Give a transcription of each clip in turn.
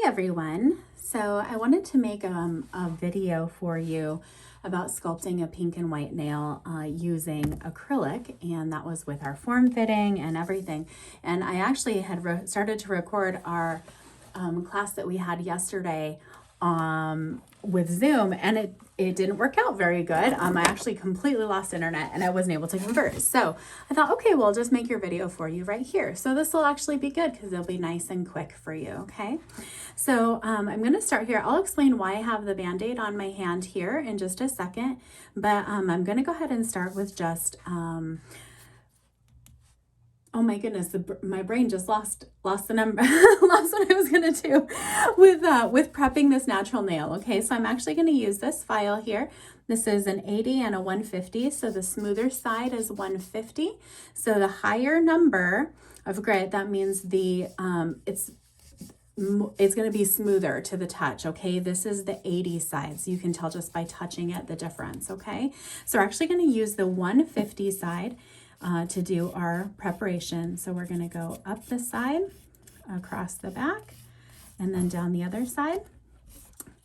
everyone. So I wanted to make a video for you about sculpting a pink and white nail using acrylic, and that was with our form fitting and everything. And I actually had started to record our class that we had yesterday with Zoom, and it didn't work out very good. I actually completely lost internet and I wasn't able to convert. So I thought, okay, well, I'll just make your video for you right here. So this will actually be good because it'll be nice and quick for you, okay? So I'm gonna start here. I'll explain why I have the Band-Aid on my hand here in just a second, but I'm gonna go ahead and start with just, oh my goodness, my brain just lost the number, lost what I was gonna do with prepping this natural nail. Okay, so I'm actually gonna use this file here. This is an 80 and a 150, so the smoother side is 150. So the higher number of grit, that means the it's gonna be smoother to the touch, okay? This is the 80 side, so you can tell just by touching it the difference, okay? So we're actually gonna use the 150 side to do our preparation. So we're going to go up the side, across the back, and then down the other side.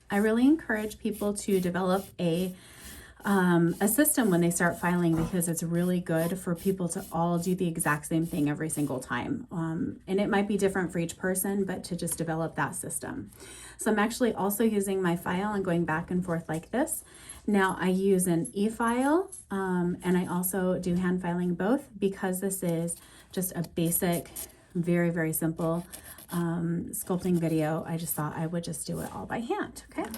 I really encourage people to develop a system when they start filing, because it's really good for people to all do the exact same thing every single time. And it might be different for each person, but to just develop that system. So I'm actually also using my file and going back and forth like this. Now I use an e-file and I also do hand filing both, because this is just a basic, very, very simple sculpting video. I just thought I would just do it all by hand, okay?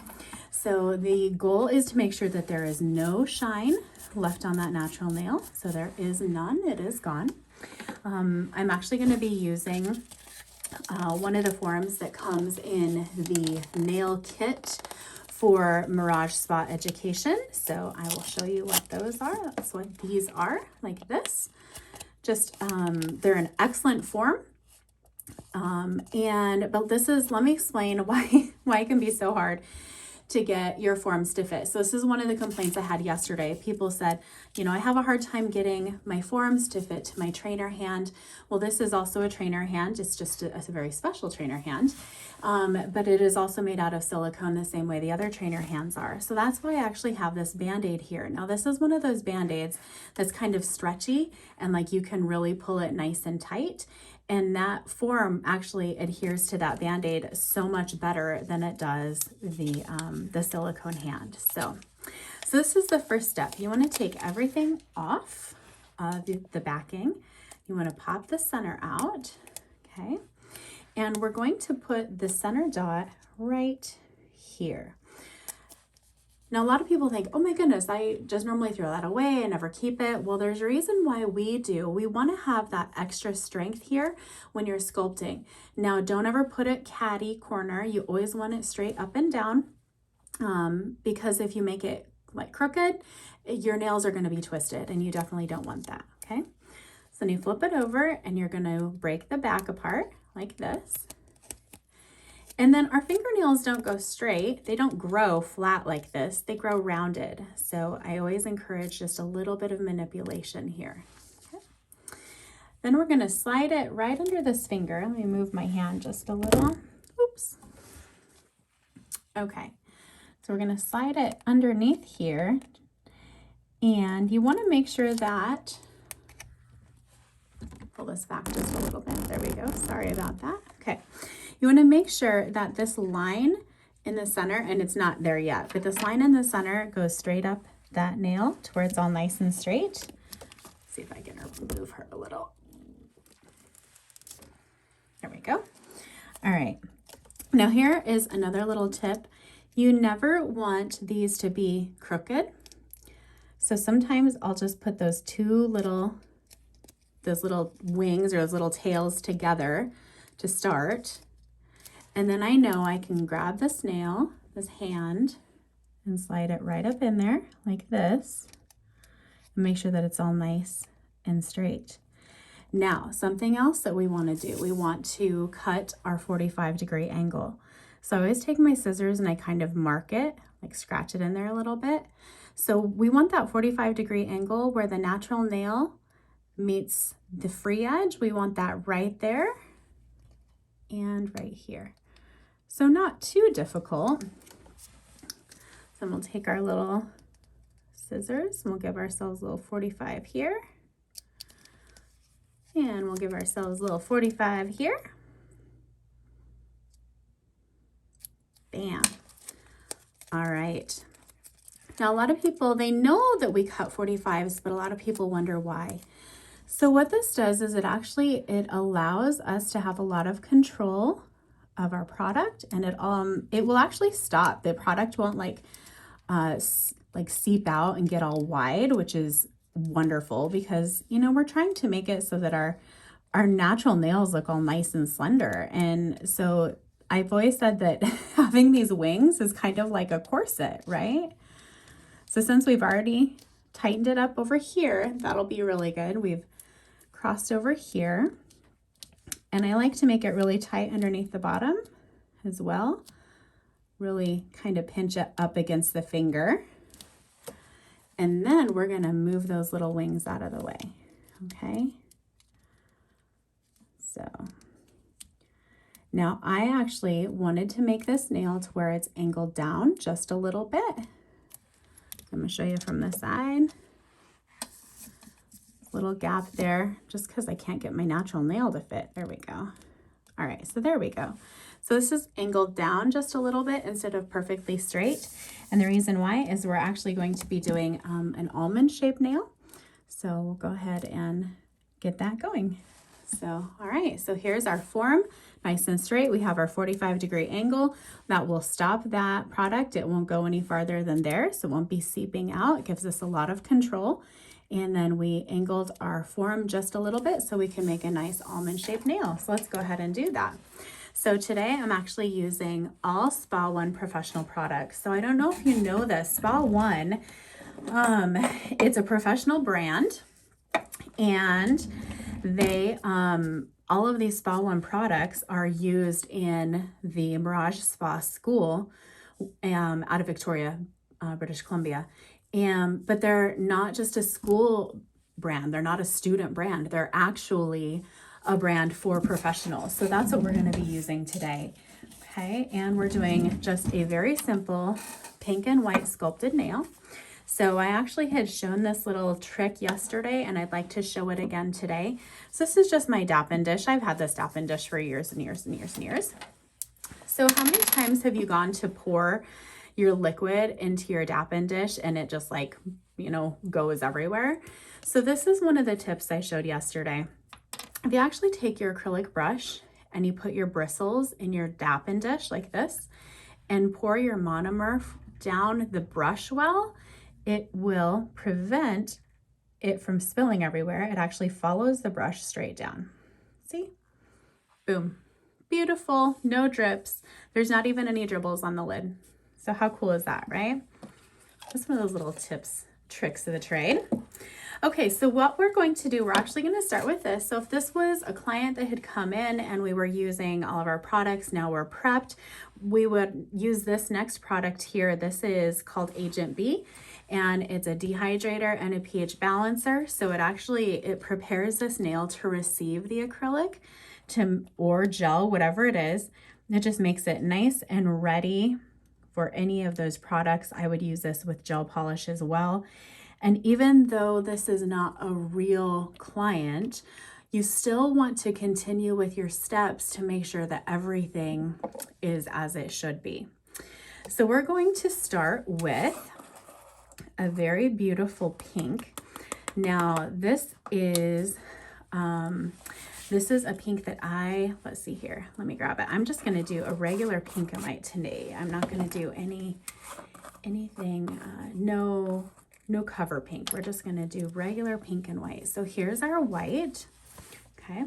So the goal is to make sure that there is no shine left on that natural nail. So there is none, it is gone. I'm actually gonna be using one of the forms that comes in the nail kit for Mirage Spa Education. So I will show you what those are. That's what these are, like this. Just, they're an excellent form. But this is, let me explain why it can be so hard to get your forms to fit. So this is one of the complaints I had yesterday. People said, you know, I have a hard time getting my forms to fit to my trainer hand. Well, this is also a trainer hand. It's just a very special trainer hand. But it is also made out of silicone the same way the other trainer hands are. So that's why I actually have this Band-Aid here. Now this is one of those Band-Aids that's kind of stretchy and like you can really pull it nice and tight. And that form actually adheres to that Band-Aid so much better than it does the silicone hand. So this is the first step. You want to take everything off the backing. You want to pop the center out, okay? And we're going to put the center dot right here. Now, a lot of people think, oh my goodness, I just normally throw that away and never keep it. Well, there's a reason why we do. We want to have that extra strength here when you're sculpting. Now, don't ever put it catty corner. You always want it straight up and down, because if you make it like crooked, your nails are going to be twisted, and you definitely don't want that, okay? So then you flip it over and you're going to break the back apart like this. And then our fingernails don't go straight. They don't grow flat like this. They grow rounded. So I always encourage just a little bit of manipulation here. Okay. Then we're going to slide it right under this finger. Let me move my hand just a little. Oops. Okay. So we're going to slide it underneath here. And you want to make sure that, pull this back just a little bit. There we go. Sorry about that. Okay. You want to make sure that this line in the center, and it's not there yet, but this line in the center goes straight up that nail to where it's all nice and straight. Let's see if I can move her a little. There we go. All right. Now here is another little tip. You never want these to be crooked. So sometimes I'll just put those little wings or those little tails together to start. And then I know I can grab this nail, this hand, and slide it right up in there like this. And make sure that it's all nice and straight. Now, something else that we want to do, we want to cut our 45-degree angle. So I always take my scissors and I kind of mark it, like scratch it in there a little bit. So we want that 45-degree angle where the natural nail meets the free edge. We want that right there and right here. So not too difficult. Then we'll take our little scissors and we'll give ourselves a little 45 here. And we'll give ourselves a little 45 here. Bam. All right. Now, a lot of people, they know that we cut 45s, but a lot of people wonder why. So what this does is it allows us to have a lot of control of our product, and it will actually stop. The product won't like seep out and get all wide, which is wonderful because, you know, we're trying to make it so that our natural nails look all nice and slender. And so I've always said that having these wings is kind of like a corset, right? So since we've already tightened it up over here, that'll be really good. We've crossed over here, and I like to make it really tight underneath the bottom as well. Really kind of pinch it up against the finger. And then we're gonna move those little wings out of the way, okay? So now I actually wanted to make this nail to where it's angled down just a little bit. I'm gonna show you from the side. Little gap there, just because I can't get my natural nail to fit. There we go. All right, so there we go. So this is angled down just a little bit instead of perfectly straight. And the reason why is we're actually going to be doing an almond shaped nail. So we'll go ahead and get that going. So, all right, so here's our form, nice and straight. We have our 45-degree angle that will stop that product. It won't go any farther than there, so it won't be seeping out. It gives us a lot of control. And then we angled our form just a little bit so we can make a nice almond-shaped nail. So let's go ahead and do that. So today I'm actually using all Spa One professional products. So I don't know if you know this, Spa One, it's a professional brand, and they, all of these Spa One products are used in the Mirage Spa School out of Victoria, British Columbia. But they're not just a school brand. They're not a student brand. They're actually a brand for professionals. So that's what we're going to be using today. Okay. And we're doing just a very simple pink and white sculpted nail. So I actually had shown this little trick yesterday, and I'd like to show it again today. So this is just my Dappen dish. I've had this Dappen dish for years and years and years and years. So how many times have you gone to pour your liquid into your Dappen dish and it just like, you know, goes everywhere? So this is one of the tips I showed yesterday. If you actually take your acrylic brush and you put your bristles in your Dappen dish like this and pour your monomer down the brush well, it will prevent it from spilling everywhere. It actually follows the brush straight down. See? Boom. Beautiful, no drips. There's not even any dribbles on the lid. So how cool is that, right? Just one of those little tricks of the trade. Okay, so what we're going to do, we're actually going to start with this. So if this was a client that had come in and we were using all of our products, now we're prepped, we would use this next product here. This is called Agent B, and it's a dehydrator and a pH balancer. So it prepares this nail to receive the acrylic or gel, whatever it is. It just makes it nice and ready for any of those products. I would use this with gel polish as well. And even though this is not a real client, you still want to continue with your steps to make sure that everything is as it should be. So we're going to start with a very beautiful pink. Now this is a pink that let's see here, let me grab it. I'm just gonna do a regular pink and white today. I'm not gonna do anything, no cover pink. We're just gonna do regular pink and white. So here's our white, okay?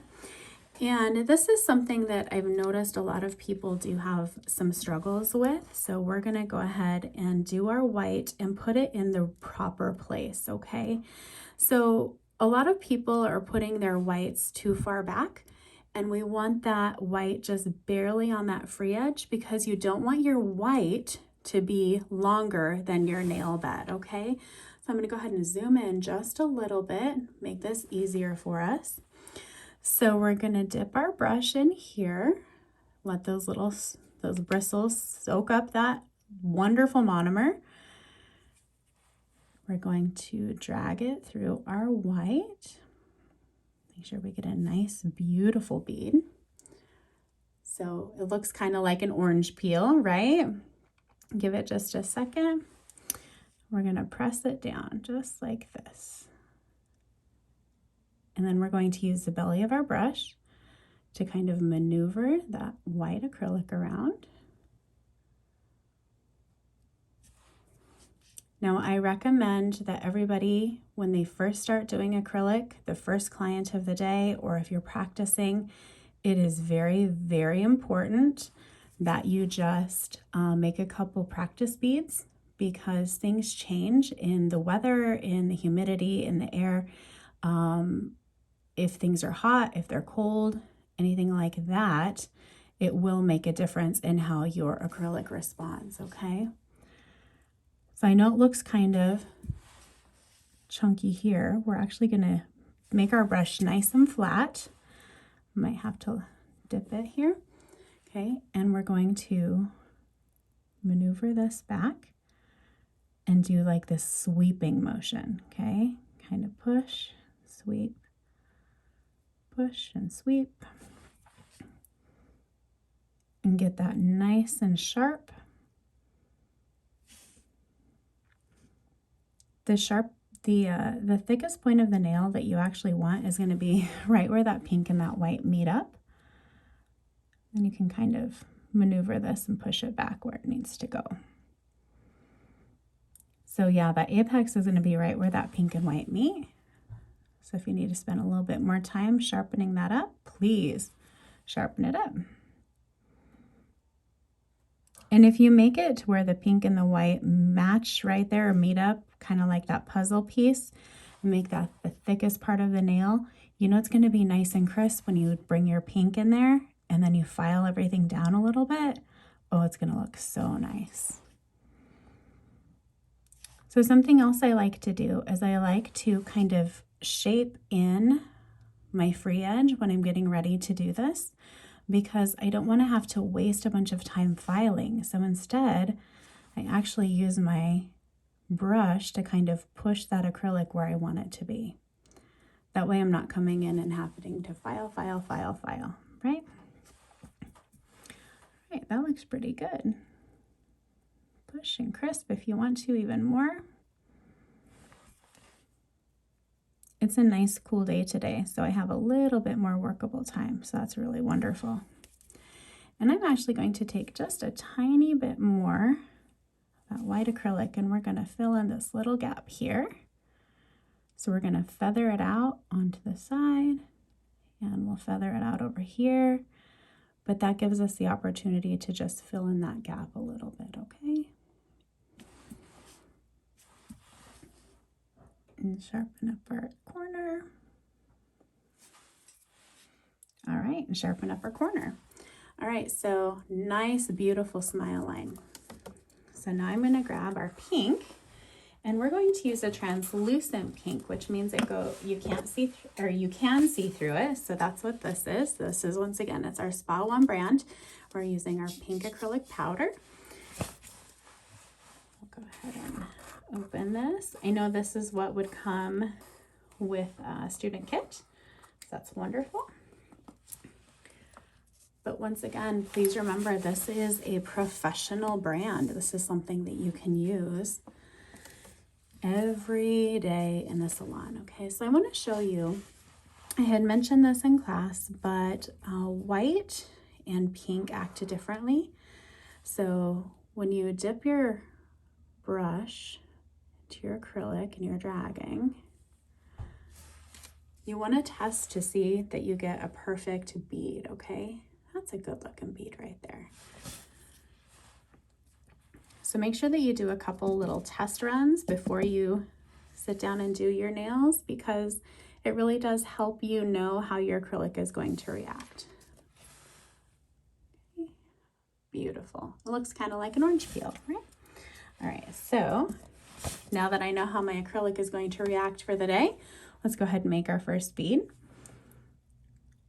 And this is something that I've noticed a lot of people do have some struggles with. So we're gonna go ahead and do our white and put it in the proper place, okay? So a lot of people are putting their whites too far back, and we want that white just barely on that free edge because you don't want your white to be longer than your nail bed, okay? So I'm gonna go ahead and zoom in just a little bit, make this easier for us. So we're gonna dip our brush in here, let those little Those bristles soak up that wonderful monomer. We're going to drag it through our white. Make sure we get a nice, beautiful bead. So it looks kind of like an orange peel, right? Give it just a second. We're going to press it down just like this. And then we're going to use the belly of our brush to kind of maneuver that white acrylic around. Now, I recommend that everybody, when they first start doing acrylic, the first client of the day, or if you're practicing, it is very, very important that you just make a couple practice beads, because things change in the weather, in the humidity, in the air. If things are hot, if they're cold, anything like that, it will make a difference in how your acrylic responds, okay? So I know it looks kind of chunky here. We're actually gonna make our brush nice and flat. Might have to dip it here, okay? And we're going to maneuver this back and do like this sweeping motion, okay? Kind of push, sweep, push and sweep. And get that nice and sharp. The thickest point of the nail that you actually want is going to be right where that pink and that white meet up. And you can kind of maneuver this and push it back where it needs to go. So yeah, that apex is going to be right where that pink and white meet. So if you need to spend a little bit more time sharpening that up, please sharpen it up. And if you make it to where the pink and the white match right there or meet up, kind of like that puzzle piece, and make that the thickest part of the nail, you know it's going to be nice and crisp when you bring your pink in there and then you file everything down a little bit. Oh, it's going to look so nice. So something else I like to do is I like to kind of shape in my free edge when I'm getting ready to do this, because I don't want to have to waste a bunch of time filing. So instead, I actually use my brush to kind of push that acrylic where I want it to be. That way I'm not coming in and having to file, right? All right, that looks pretty good. Push and crisp if you want to even more. It's a nice cool day today, so I have a little bit more workable time, so that's really wonderful. And I'm actually going to take just a tiny bit more of that white acrylic, and we're going to fill in this little gap here. So we're going to feather it out onto the side, and we'll feather it out over here, but that gives us the opportunity to just fill in that gap a little bit, okay? And sharpen up our corner. All right, and sharpen up our corner. All right, so nice, beautiful smile line. So now I'm gonna grab our pink, and we're going to use a translucent pink, which means you can see through it. So that's what this is. This is, once again, it's our Spa One brand. We're using our pink acrylic powder. I'll go ahead and open this. I know this is what would come with a student kit, so that's wonderful. But once again, please remember, this is a professional brand. This is something that you can use every day in the salon. Okay, so I want to show you, I had mentioned this in class, but white and pink act differently. So when you dip your brush to your acrylic and you're dragging, you want to test to see that you get a perfect bead, okay? That's a good looking bead right there. So make sure that you do a couple little test runs before you sit down and do your nails, because it really does help you know how your acrylic is going to react. Okay. Beautiful. It looks kind of like an orange peel, right? All right, so now that I know how my acrylic is going to react for the day, let's go ahead and make our first bead.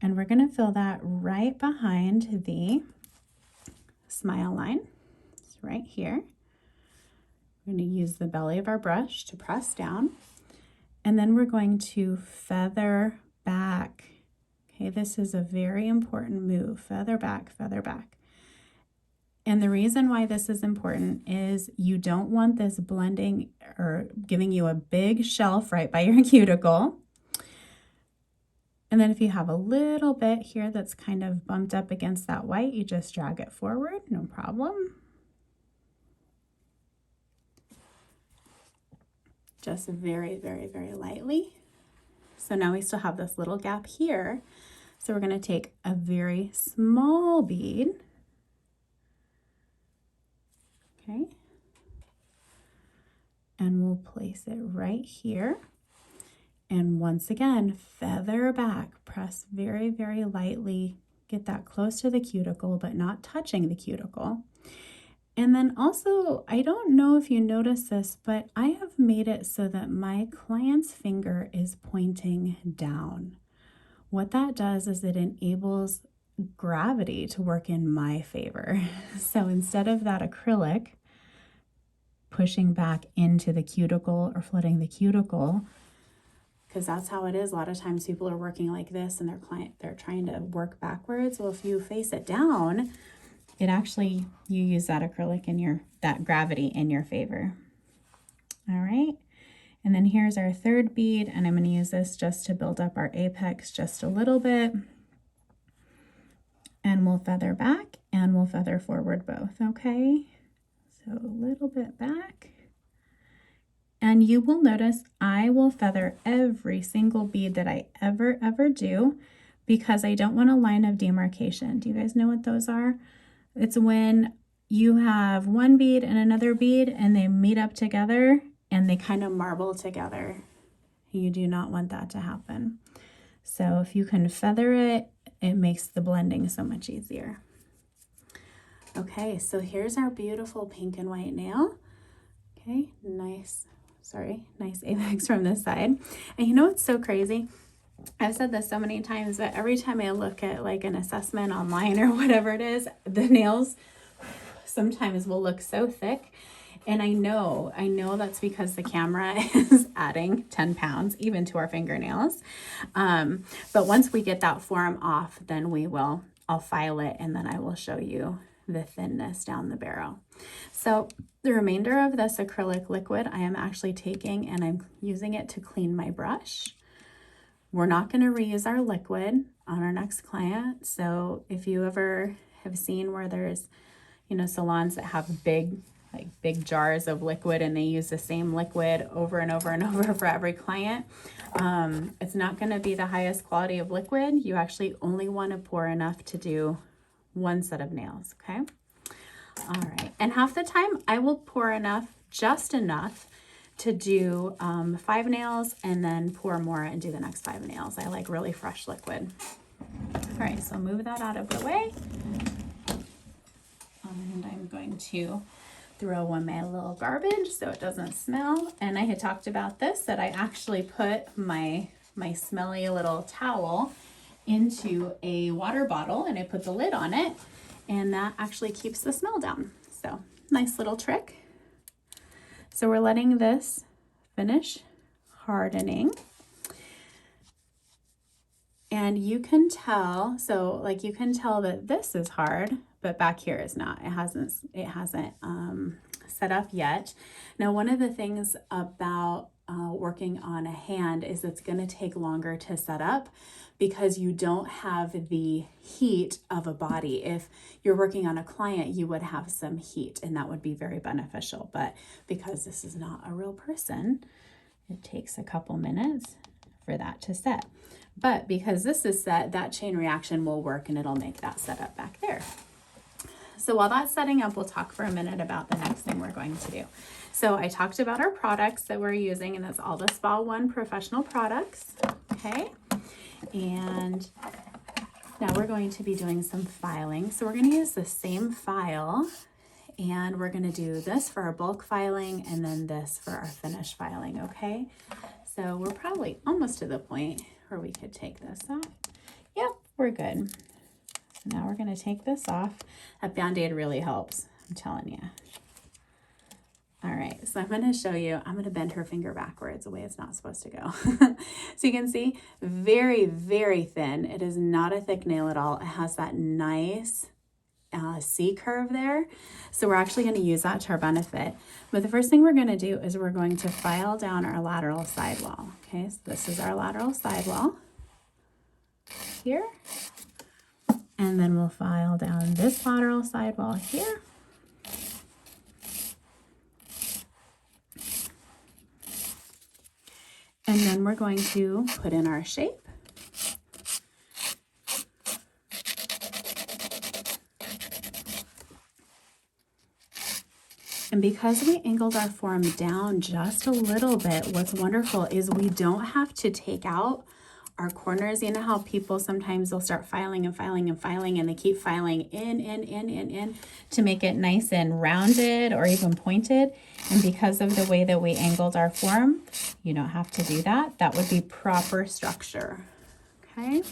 And we're going to fill that right behind the smile line. It's right here. We're going to use the belly of our brush to press down, and then we're going to feather back. Okay, this is a very important move. Feather back, feather back. And the reason why this is important is you don't want this blending or giving you a big shelf right by your cuticle. And then if you have a little bit here that's kind of bumped up against that white, you just drag it forward, no problem. Just very, very, very lightly. So now we still have this little gap here. So we're going to take a very small bead. Okay. And we'll place it right here. And once again, feather back, press very, very lightly, get that close to the cuticle, but not touching the cuticle. And then also, I don't know if you notice this, but I have made it so that my client's finger is pointing down. What that does is it enables gravity to work in my favor. So instead of that acrylic pushing back into the cuticle or flooding the cuticle, because that's how it is. A lot of times people are working like this and they're trying to work backwards. Well, if you face it down, it actually, you use that acrylic in that gravity in your favor. All right. And then here's our third bead, and I'm going to use this just to build up our apex just a little bit. And we'll feather back and we'll feather forward both, okay? So a little bit back. And you will notice I will feather every single bead that I ever do, because I don't want a line of demarcation. Do you guys know what those are? It's when you have one bead and another bead and they meet up together and they kind of marble together. You do not want that to happen. So if you can feather it, it makes the blending so much easier. Okay, so here's our beautiful pink and white nail. Okay, nice apex from this side. And you know what's so crazy? I've said this so many times, but every time I look at like an assessment online or whatever it is, the nails sometimes will look so thick. And I know that's because the camera is adding 10 pounds even to our fingernails. But once we get that form off, then I'll file it, and then I will show you the thinness down the barrel. So the remainder of this acrylic liquid, I am actually taking and I'm using it to clean my brush. We're not going to reuse our liquid on our next client. So if you ever have seen where there's, salons that have big jars of liquid and they use the same liquid over and over and over for every client, it's not going to be the highest quality of liquid. You actually only want to pour enough to do one set of nails, okay? All right, and half the time I will pour just enough to do 5 nails and then pour more and do the next 5 nails. I like really fresh liquid. All right, so move that out of the way. And I'm going to throw in my little garbage so it doesn't smell. And I had talked about this, that I actually put my smelly little towel into a water bottle and I put the lid on it, and that actually keeps the smell down. So nice little trick. So we're letting this finish hardening. And you can tell, you can tell that this is hard, but back here is not. It hasn't set up yet. Now, one of the things about working on a hand is it's going to take longer to set up because you don't have the heat of a body. If you're working on a client, you would have some heat and that would be very beneficial. But because this is not a real person, it takes a couple minutes for that to set. But because this is set, that chain reaction will work and it'll make that set up back there. So while that's setting up, we'll talk for a minute about the next thing we're going to do. So I talked about our products that we're using, and that's all the Spa One professional products, okay? And now we're going to be doing some filing. So we're going to use the same file, and we're going to do this for our bulk filing and then this for our finish filing, okay? So we're probably almost to the point where we could take this out. Yep, we're good. So now we're going to take this off. That Band-Aid really helps, I'm telling you. All right, so I'm going to show you, I'm going to bend her finger backwards the way it's not supposed to go. So you can see, very, very thin. It is not a thick nail at all. It has that nice C curve there. So we're actually going to use that to our benefit. But the first thing we're going to do is we're going to file down our lateral sidewall. Okay, so this is our lateral sidewall here. And then we'll file down this lateral sidewall here. And then we're going to put in our shape. And because we angled our form down just a little bit, what's wonderful is we don't have to take out our corners. You know how people sometimes they'll start filing and filing and filing, and they keep filing in to make it nice and rounded or even pointed. And because of the way that we angled our form, you don't have to do that. That would be proper structure. Okay.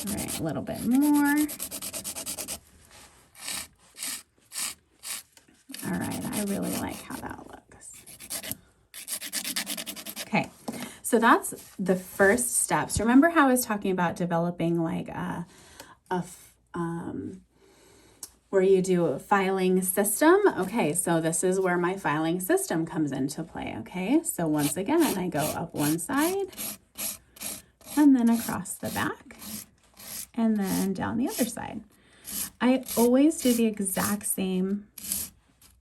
All right, a little bit more. All right, I really like how that looks. Okay, so that's the first steps. Remember how I was talking about developing like where you do a filing system? Okay, so this is where my filing system comes into play, okay? So once again, I go up one side and then across the back and then down the other side. I always do the exact same,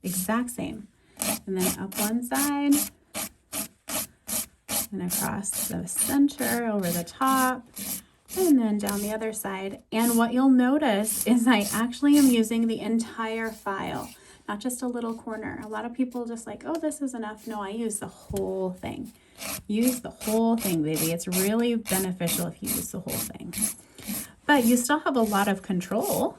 and then up one side and across the center, over the top, and then down the other side. And what you'll notice is I actually am using the entire file, not just a little corner. A lot of people just like, oh, this is enough. No, I use the whole thing. Use the whole thing, baby. It's really beneficial if you use the whole thing. But you still have a lot of control.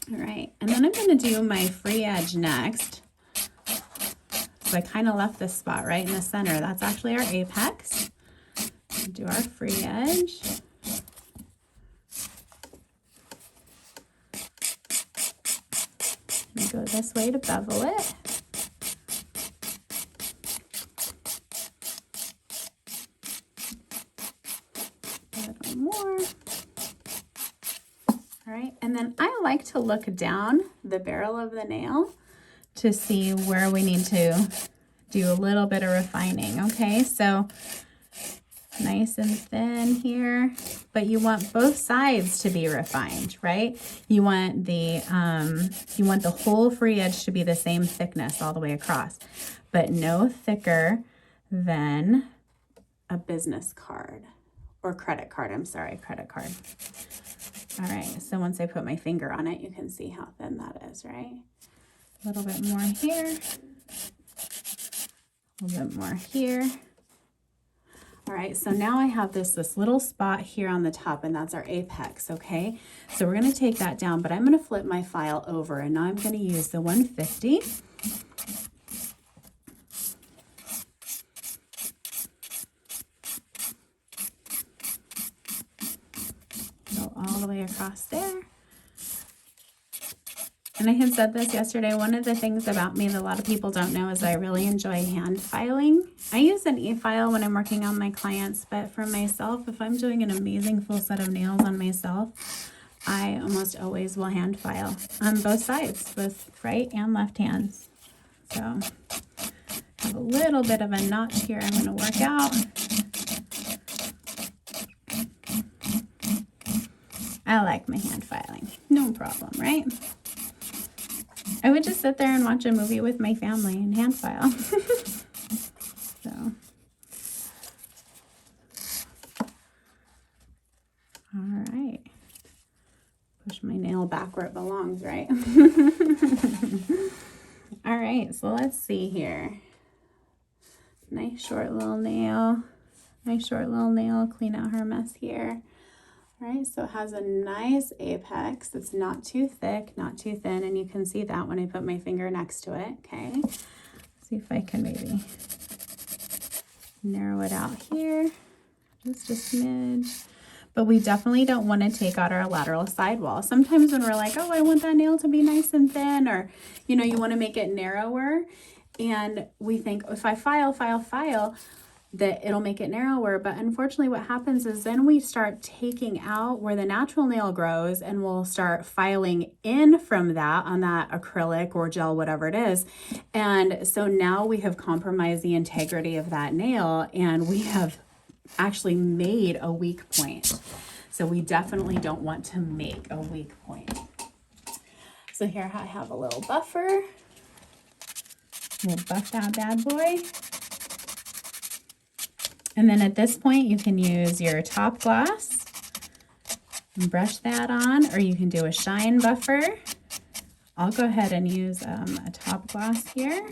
All right, and then I'm going to do my free edge next. So I kind of left this spot right in the center. That's actually our apex. Do our free edge. We go this way to bevel it. A little more. All right, and then I like to look down the barrel of the nail to see where we need to do a little bit of refining, okay? So nice and thin here, but you want both sides to be refined, right? You want the whole free edge to be the same thickness all the way across, but no thicker than a business card or credit card. I'm sorry, credit card. All right, so once I put my finger on it, you can see how thin that is, right? A little bit more here, a little bit more here. All right, so now I have this little spot here on the top, and that's our apex, okay? So we're gonna take that down, but I'm gonna flip my file over, and now I'm gonna use the 150. Go all the way across there. And I had said this yesterday, one of the things about me that a lot of people don't know is I really enjoy hand filing. I use an e-file when I'm working on my clients, but for myself, if I'm doing an amazing full set of nails on myself, I almost always will hand file on both sides, both right and left hands. So I have a little bit of a notch here I'm going to work out. I like my hand filing, no problem, right? I would just sit there and watch a movie with my family and hand file. So, all right. Push my nail back where it belongs, right? All right, so let's see here. Nice short little nail. Nice short little nail. Clean out her mess here. All right, so it has a nice apex. It's not too thick, not too thin, and you can see that when I put my finger next to it, okay? Let's see if I can maybe narrow it out here. just a smidge. But we definitely don't want to take out our lateral sidewall. Sometimes when we're like, oh, I want that nail to be nice and thin, or, you know, you want to make it narrower, and we think if I file, that it'll make it narrower. But unfortunately what happens is then we start taking out where the natural nail grows, and we'll start filing in from that on that acrylic or gel, whatever it is. And so now we have compromised the integrity of that nail, and we have actually made a weak point. So we definitely don't want to make a weak point. So here I have a little buffer. We'll buff that bad boy. And then at this point, you can use your top gloss and brush that on, or you can do a shine buffer. I'll go ahead and use a top gloss here.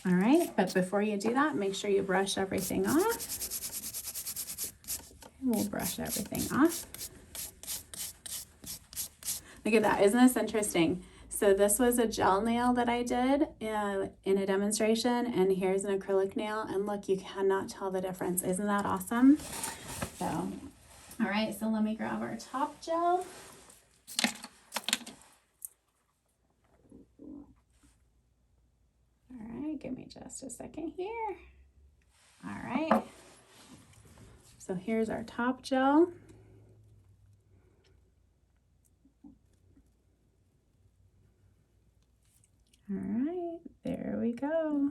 All right, but before you do that, make sure you brush everything off. We'll brush everything off. Look at that, isn't this interesting? So this was a gel nail that I did in a demonstration, and here's an acrylic nail, and look, you cannot tell the difference. Isn't that awesome? So, all right, so let me grab our top gel. All right, give me just a second here. All right, so here's our top gel. All right, there we go.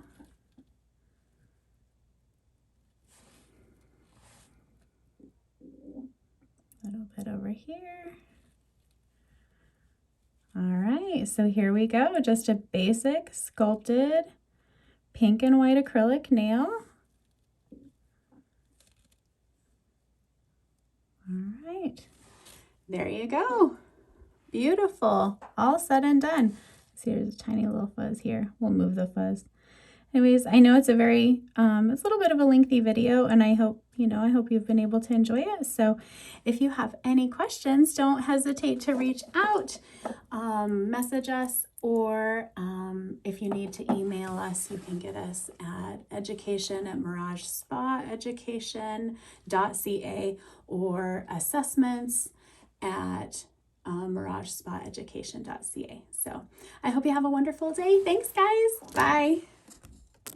A little bit over here. All right, so here we go. Just a basic sculpted pink and white acrylic nail. All right, there you go. Beautiful, all said and done. See, there's a tiny little fuzz here. We'll move the fuzz. Anyways, I know it's a very, it's a little bit of a lengthy video, and I hope, I hope you've been able to enjoy it. So if you have any questions, don't hesitate to reach out, message us, or if you need to email us, you can get us at education@Mirage Spa Education.ca, or assessments at Mirage Spa Education.ca. So I hope you have a wonderful day. Thanks, guys. Bye.